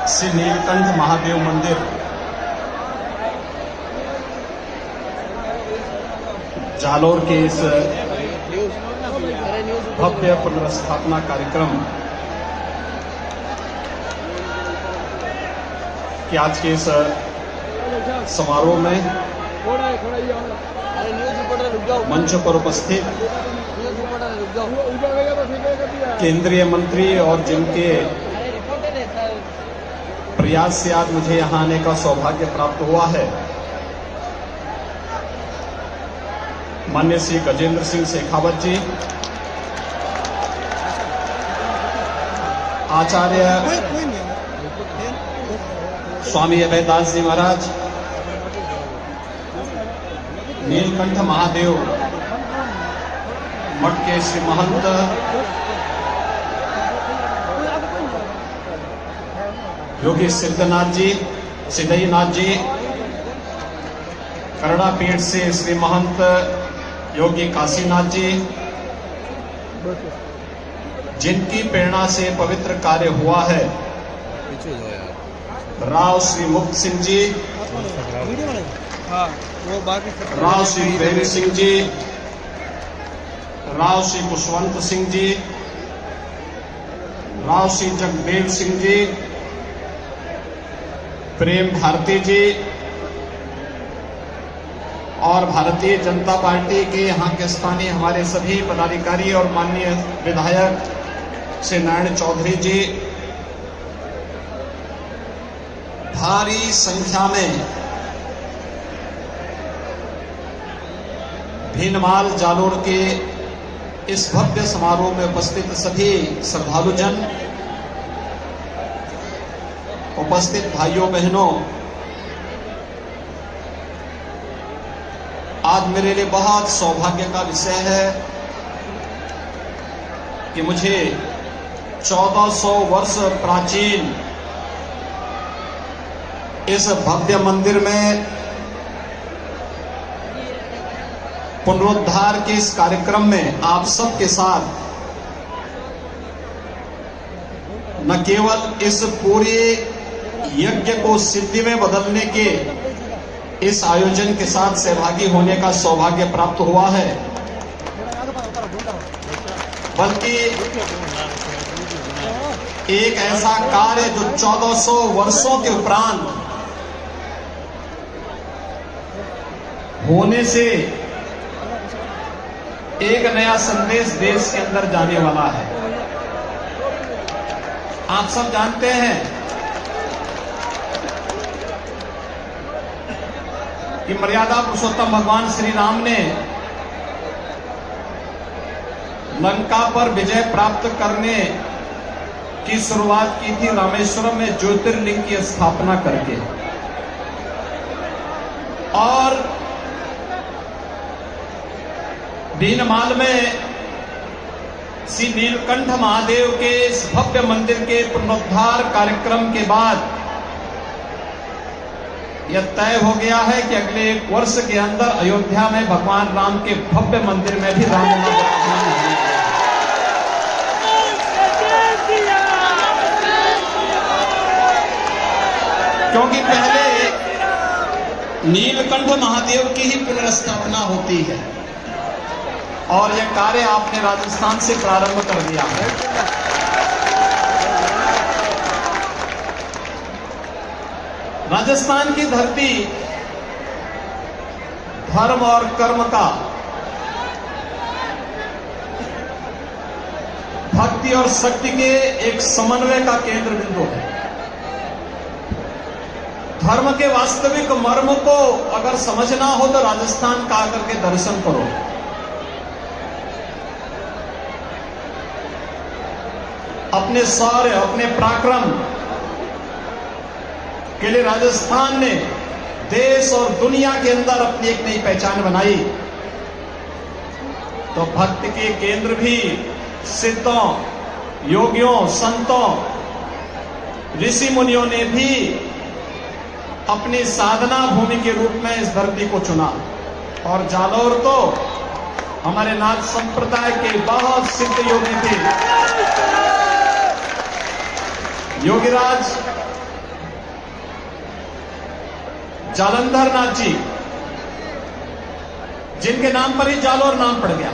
श्री नीलकंठ महादेव मंदिर जालोर के इस भव्य पुनर्स्थापना कार्यक्रम के आज के इस समारोह में मंच पर उपस्थित केंद्रीय मंत्री और जिनके प्रयास से आज मुझे यहां आने का सौभाग्य प्राप्त हुआ है, माननीय श्री गजेंद्र सिंह शेखावत जी, आचार्य स्वामी अभयदास जी महाराज, नीलकंठ महादेव मठ के श्री महंत योगी सिद्धनाथ जी, सिद्धनाथ जी, करड़ा पीठ से श्री महंत योगी काशीनाथ जी, जिनकी प्रेरणा से पवित्र कार्य हुआ है, राव श्री मुक्त सिंह जी, राव श्री प्रेम सिंह जी, राव श्री खुशवंत सिंह जी, राव श्री जगदेव सिंह जी, प्रेम भारती जी और भारतीय जनता पार्टी के यहाँ के स्थानीय हमारे सभी पदाधिकारी और माननीय विधायक श्री नारायण चौधरी जी, भारी संख्या में भीनमाल जालोर के इस भव्य समारोह में उपस्थित सभी श्रद्धालुजन, उपस्थित भाइयों बहनों, आज मेरे लिए बहुत सौभाग्य का विषय है कि मुझे 1400 वर्ष प्राचीन इस भव्य मंदिर में पुनरुद्धार के इस कार्यक्रम में आप सबके साथ न केवल इस पूरे यज्ञ को सिद्धि में बदलने के इस आयोजन के साथ सहभागी होने का सौभाग्य प्राप्त हुआ है, बल्कि एक ऐसा कार्य जो 1400 वर्षों के उपरांत होने से एक नया संदेश देश के अंदर जाने वाला है। आप सब जानते हैं कि मर्यादा पुरुषोत्तम भगवान श्री राम ने लंका पर विजय प्राप्त करने की शुरुआत की थी रामेश्वरम में ज्योतिर्लिंग की स्थापना करके, और भीनमाल में श्री नीलकंठ महादेव के इस भव्य मंदिर के पुनरुद्धार कार्यक्रम के बाद यह तय हो गया है कि अगले 1 वर्ष के अंदर अयोध्या में भगवान राम के भव्य मंदिर में भी रामलला विराजमान होंगे। क्योंकि पहले नीलकंठ महादेव की ही पुनर्स्थापना होती है और यह कार्य आपने राजस्थान से प्रारंभ कर दिया है। राजस्थान की धरती धर्म और कर्म का, भक्ति और शक्ति के एक समन्वय का केंद्र बिंदु है। धर्म के वास्तविक मर्म को अगर समझना हो तो राजस्थान का आकर के दर्शन करो। अपने शौर्य, अपने पराक्रम के लिए राजस्थान ने देश और दुनिया के अंदर अपनी एक नई पहचान बनाई। तो भक्ति के केंद्र भी सिद्धों, योगियों, संतों, ऋषि मुनियों ने भी अपनी साधना भूमि के रूप में इस धरती को चुना। और जालोर तो हमारे नाथ संप्रदाय के बहुत सिद्ध योगी थे। योगीराज जालंधर नाथ जी, जिनके नाम पर ही जालोर नाम पड़ गया।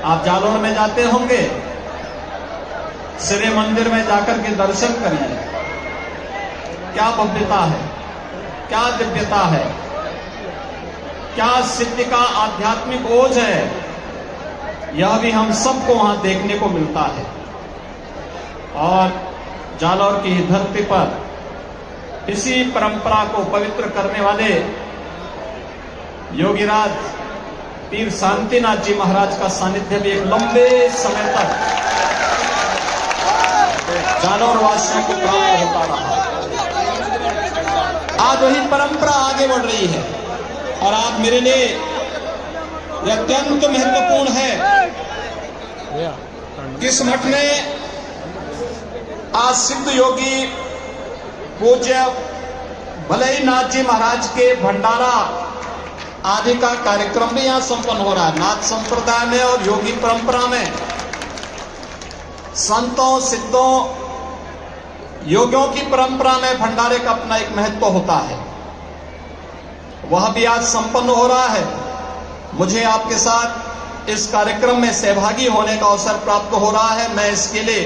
आप जालोर में जाते होंगे, श्री मंदिर में जाकर के दर्शन करिए। क्या भव्यता है, क्या दिव्यता है, क्या सिद्ध का आध्यात्मिक ओज है, यह भी हम सबको वहां देखने को मिलता है। और जालौर की धरती पर इसी परंपरा को पवित्र करने वाले योगीराज पीर शांतिनाथ जी महाराज का सानिध्य भी एक लंबे समय तक जालौर वासियों को प्राप्त होता रहा। आज वही परंपरा आगे बढ़ रही है और आज मेरे लिए यह अत्यंत महत्वपूर्ण है कि इस मठ में आज सिद्ध योगी पूज्य भलई नाथ जी महाराज के भंडारा आदि का कार्यक्रम भी यहां संपन्न हो रहा है। नाथ संप्रदाय में और योगी परंपरा में संतों, सिद्धों, योगियों की परंपरा में भंडारे का अपना एक महत्व होता है। वह भी आज संपन्न हो रहा है। मुझे आपके साथ इस कार्यक्रम में सहभागी होने का अवसर प्राप्त हो रहा है। मैं इसके लिए,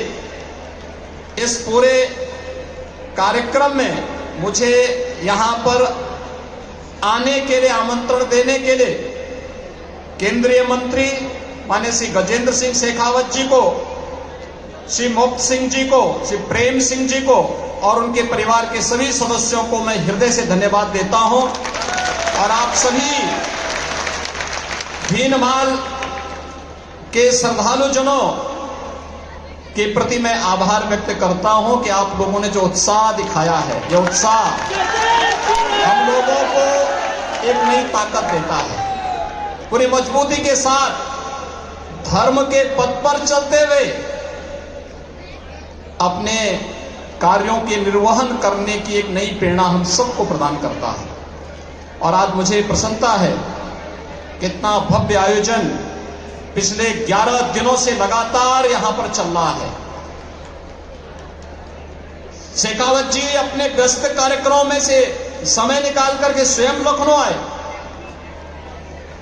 इस पूरे कार्यक्रम में मुझे यहां पर आने के लिए, आमंत्रण देने के लिए केंद्रीय मंत्री माननीय श्री गजेंद्र सिंह शेखावत जी को, श्री मुक्त सिंह जी को, श्री प्रेम सिंह जी को और उनके परिवार के सभी सदस्यों को मैं हृदय से धन्यवाद देता हूं। और आप सभी भीनमाल के श्रद्धालुजनों के प्रति मैं आभार व्यक्त करता हूं कि आप लोगों ने जो उत्साह दिखाया है, यह उत्साह हम लोगों को एक नई ताकत देता है। पूरी मजबूती के साथ धर्म के पथ पर चलते हुए अपने कार्यों के निर्वहन करने की एक नई प्रेरणा हम सबको प्रदान करता है। और आज मुझे प्रसन्नता है कितना भव्य आयोजन पिछले 11 दिनों से लगातार यहां पर चल रहा है। शेखावत जी अपने व्यस्त कार्यक्रमों में से समय निकाल करके स्वयं लखनऊ आए।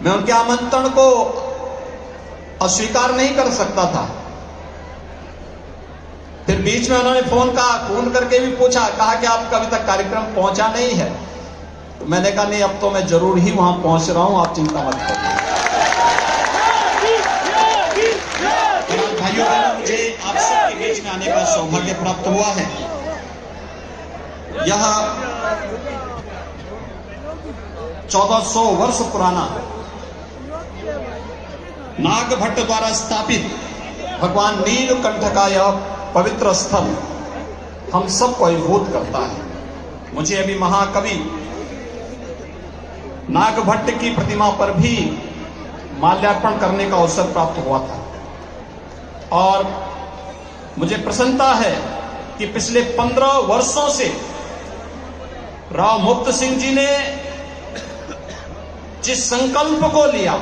मैं उनके आमंत्रण को अस्वीकार नहीं कर सकता था। फिर बीच में उन्होंने फोन करके भी पूछा, कहा कि आपका अभी तक कार्यक्रम पहुंचा नहीं है। तो मैंने कहा नहीं, अब तो मैं जरूर ही वहां पहुंच रहा हूं, आप चिंता मत करिए। भाइयों बहनों, मुझे आप सबके बीच में आने का सौभाग्य प्राप्त हुआ है। यह 1400 वर्ष पुराना नागभट्ट द्वारा स्थापित भगवान नीलकंठ का यह पवित्र स्थल हम सबको अभिभूत करता है। मुझे अभी महाकवि नागभट्ट की प्रतिमा पर भी माल्यार्पण करने का अवसर प्राप्त हुआ था। और मुझे प्रसन्नता है कि पिछले 15 वर्षों से राव मुक्त सिंह जी ने जिस संकल्प को लिया,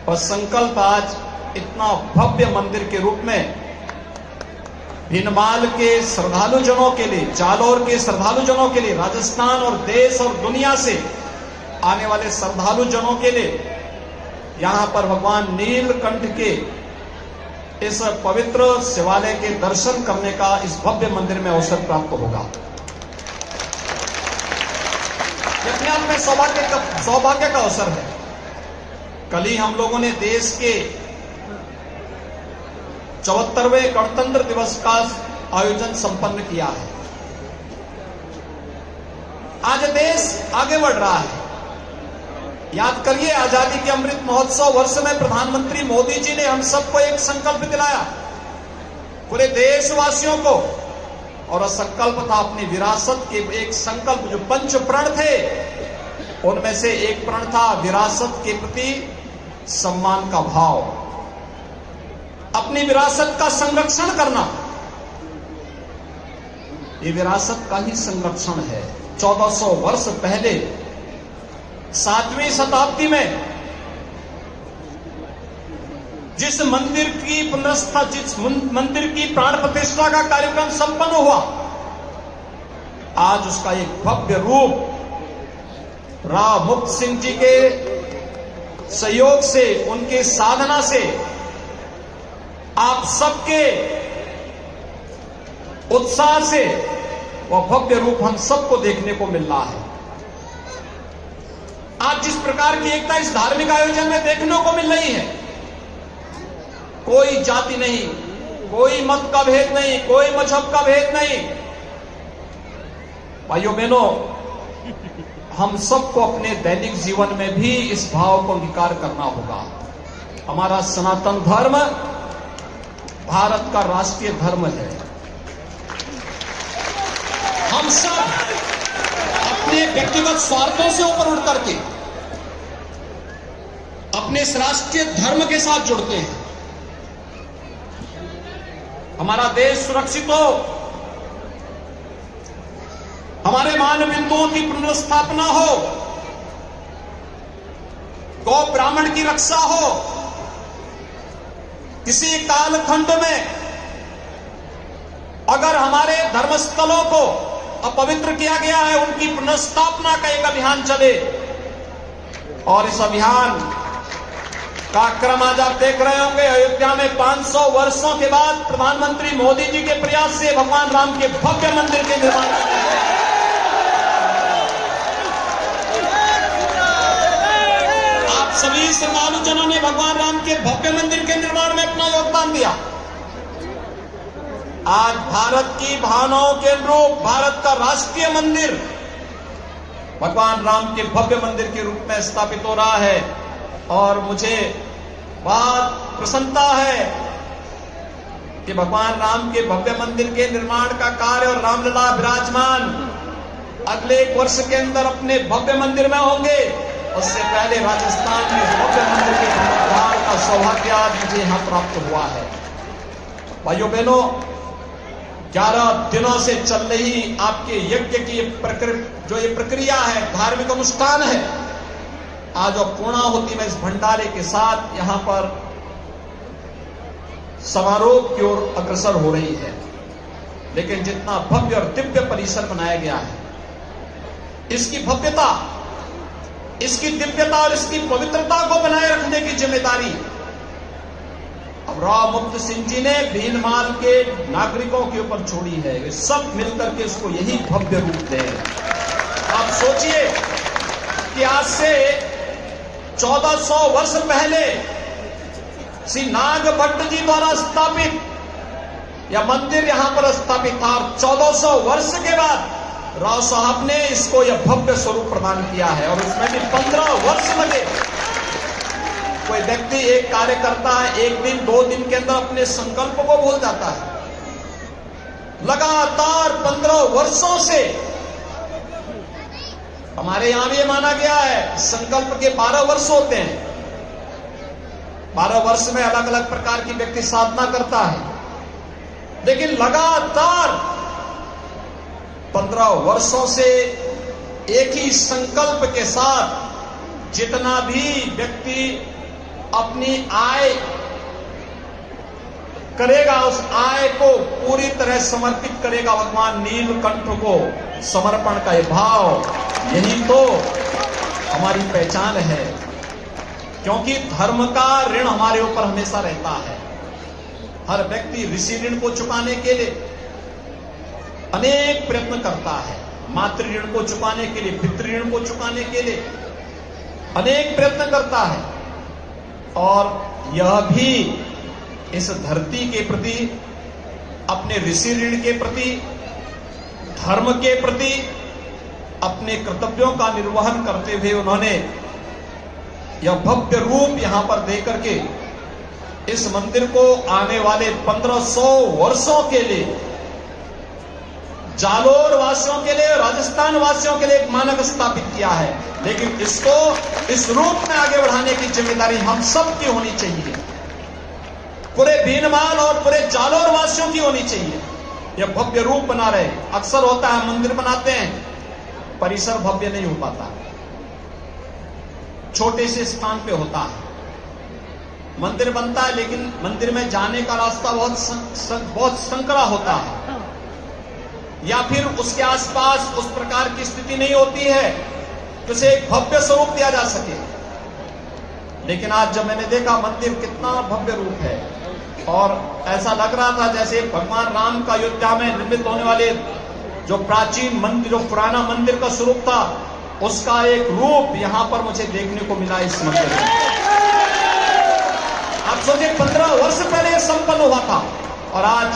और संकल्प आज इतना भव्य मंदिर के रूप में भीनमाल के श्रद्धालुजनों के लिए, जालौर के श्रद्धालुजनों के लिए, राजस्थान और देश और दुनिया से आने वाले श्रद्धालुजनों के लिए यहां पर भगवान नीलकंठ के इस पवित्र शिवालय के दर्शन करने का इस भव्य मंदिर में अवसर प्राप्त होगा। अपने आप में सौभाग्य का अवसर है। कल ही हम लोगों ने देश के 74वें गणतंत्र दिवस का आयोजन संपन्न किया है। आज देश आगे बढ़ रहा है। याद करिए, आजादी के अमृत महोत्सव वर्ष में प्रधानमंत्री मोदी जी ने हम सबको एक संकल्प दिलाया, पूरे देशवासियों को। और संकल्प था अपनी विरासत के, एक संकल्प जो पंच प्रण थे उनमें से एक प्रण था विरासत के प्रति सम्मान का भाव, अपनी विरासत का संरक्षण करना। ये विरासत का ही संरक्षण है। 1400 वर्ष पहले 7वीं शताब्दी में जिस मंदिर की पुनर्स्था, जिस मंदिर की प्राण प्रतिष्ठा का कार्यक्रम संपन्न हुआ, आज उसका एक भव्य रूप राव मुक्त सिंह जी के सहयोग से, उनके साधना से, आप सबके उत्साह से वह भव्य रूप हम सबको देखने को मिल रहा है। आज जिस प्रकार की एकता इस धार्मिक आयोजन में देखने को मिल रही है, कोई जाति नहीं, कोई मत का भेद नहीं, कोई मजहब का भेद नहीं। भाइयों बहनों, हम सबको अपने दैनिक जीवन में भी इस भाव को अंगीकार करना होगा। हमारा सनातन धर्म भारत का राष्ट्रीय धर्म है। हम सब अपने व्यक्तिगत स्वार्थों से ऊपर उठ करके अपने इस राष्ट्रीय धर्म के साथ जुड़ते हैं। हमारा देश सुरक्षित हो, हमारे मान बिंदुओं की पुनर्स्थापना हो, गौ ब्राह्मण की रक्षा हो, किसी कालखंड में अगर हमारे धर्मस्थलों को अपवित्र किया गया है, उनकी पुनर्स्थापना का एक अभियान चले। और इस अभियान का क्रम आज आप देख रहे होंगे। अयोध्या में 500 वर्षों के बाद प्रधानमंत्री मोदी जी के प्रयास से भगवान राम के भव्य मंदिर के निर्माण आप सभी श्रद्धालुजनों ने भगवान राम के भव्य मंदिर के निर्माण में अपना योगदान दिया। आज भारत की भावनाओं के अनुरूप भारत का राष्ट्रीय मंदिर भगवान राम के भव्य मंदिर के रूप में स्थापित हो रहा है। और मुझे बहुत प्रसन्नता है कि भगवान राम के भव्य मंदिर के निर्माण का कार्य और रामलला विराजमान अगले 1 वर्ष के अंदर अपने भव्य मंदिर में होंगे। उससे पहले राजस्थान में भव्य मंदिर के पुनरुद्धार का सौभाग्य आज मुझे यहां प्राप्त हुआ है। भाइयों बहनों, 11 दिनों से चल रही आपके यज्ञ की जो ये प्रक्रिया है, धार्मिक अनुष्ठान है, आज और पूर्णाहुति में इस भंडारे के साथ यहां पर समारोह की ओर अग्रसर हो रही है। लेकिन जितना भव्य और दिव्य परिसर बनाया गया है, इसकी भव्यता, इसकी दिव्यता और इसकी पवित्रता को बनाए रखने की जिम्मेदारी अब राव मुक्त सिंह जी ने भीनमाल के नागरिकों के ऊपर छोड़ी है। वे सब मिलकर के इसको यही भव्य रूप दे। आप सोचिए कि आज से 1400 वर्ष पहले श्री नाग भट्ट जी द्वारा स्थापित यह मंदिर यहां पर स्थापित था, और 1400 वर्ष के बाद राव साहब ने इसको यह भव्य स्वरूप प्रदान किया है। और उसमें भी 15 वर्ष लगे। कोई व्यक्ति, एक कार्य करता है, 1 दिन 2 दिन के अंदर अपने संकल्प को भूल जाता है। लगातार 15 वर्षों से हमारे यहां भी माना गया है, संकल्प के 12 वर्ष होते हैं। 12 वर्ष में अलग अलग प्रकार की व्यक्ति साधना करता है, लेकिन लगातार 15 वर्षों से एक ही संकल्प के साथ जितना भी व्यक्ति अपनी आय करेगा, उस आय को पूरी तरह समर्पित करेगा भगवान नीलकंठ को। समर्पण का ये भाव, यही तो हमारी पहचान है। क्योंकि धर्म का ऋण हमारे ऊपर हमेशा रहता है। हर व्यक्ति ऋषि ऋण को चुकाने के लिए अनेक प्रयत्न करता है। मातृ ऋण को चुकाने के लिए, पितृ ऋण को चुकाने के लिए अनेक प्रयत्न करता है। और यह भी इस धरती के प्रति, अपने ऋषि ऋण के प्रति, धर्म के प्रति अपने कर्तव्यों का निर्वहन करते हुए उन्होंने यह भव्य रूप यहां पर देकर के इस मंदिर को आने वाले 1500 वर्षों के लिए जालोर वासियों के लिए, राजस्थान वासियों के लिए एक मानक स्थापित किया है। लेकिन इसको इस रूप में आगे बढ़ाने की जिम्मेदारी हम सब की होनी चाहिए, पूरे भीनमाल और पूरे जालोर वासियों की होनी चाहिए। यह भव्य रूप बना रहे। अक्सर होता है मंदिर बनाते हैं, परिसर भव्य नहीं हो पाता, छोटे से स्थान पे होता है। मंदिर बनता है लेकिन मंदिर में जाने का रास्ता बहुत संकरा होता है। या फिर उसके आसपास उस प्रकार की स्थिति नहीं होती है कि उसे एक भव्य स्वरूप दिया जा सके। लेकिन आज जब मैंने देखा मंदिर कितना भव्य रूप है, और ऐसा लग रहा था जैसे भगवान राम का अयोध्या में निर्मित होने वाले जो प्राचीन मंदिर, जो पुराना मंदिर का स्वरूप था, उसका एक रूप यहां पर मुझे देखने को मिला इस मंदिर में। आप सोचिए 15 वर्ष पहले यह संपन्न हुआ था, और आज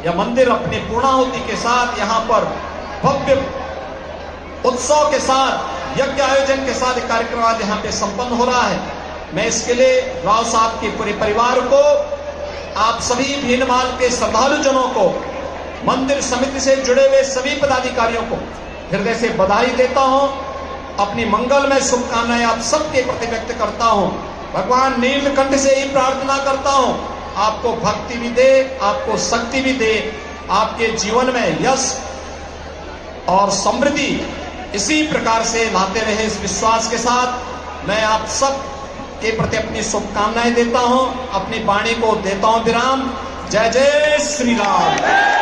यह मंदिर अपनी पूर्णाहुति के साथ यहां पर भव्य उत्सव के साथ, यज्ञ आयोजन के साथ एक कार्यक्रम आज यहां पे संपन्न हो रहा है। मैं इसके लिए राव साहब के पूरे परिवार को, आप सभी भीनमाल के श्रद्धालुजनों को, मंदिर समिति से जुड़े हुए सभी पदाधिकारियों को हृदय से बधाई देता हूं। अपनी मंगलमय शुभकामनाएं आप सबके प्रति व्यक्त करता हूं। भगवान नीलकंठ से ही प्रार्थना करता हूं, आपको भक्ति भी दे, आपको शक्ति भी दे, आपके जीवन में यश और समृद्धि इसी प्रकार से लाते रहे। इस विश्वास के साथ मैं आप सब के प्रति अपनी शुभकामनाएं देता हूं, अपनी वाणी को देता हूं विराम। जय जय श्री राम।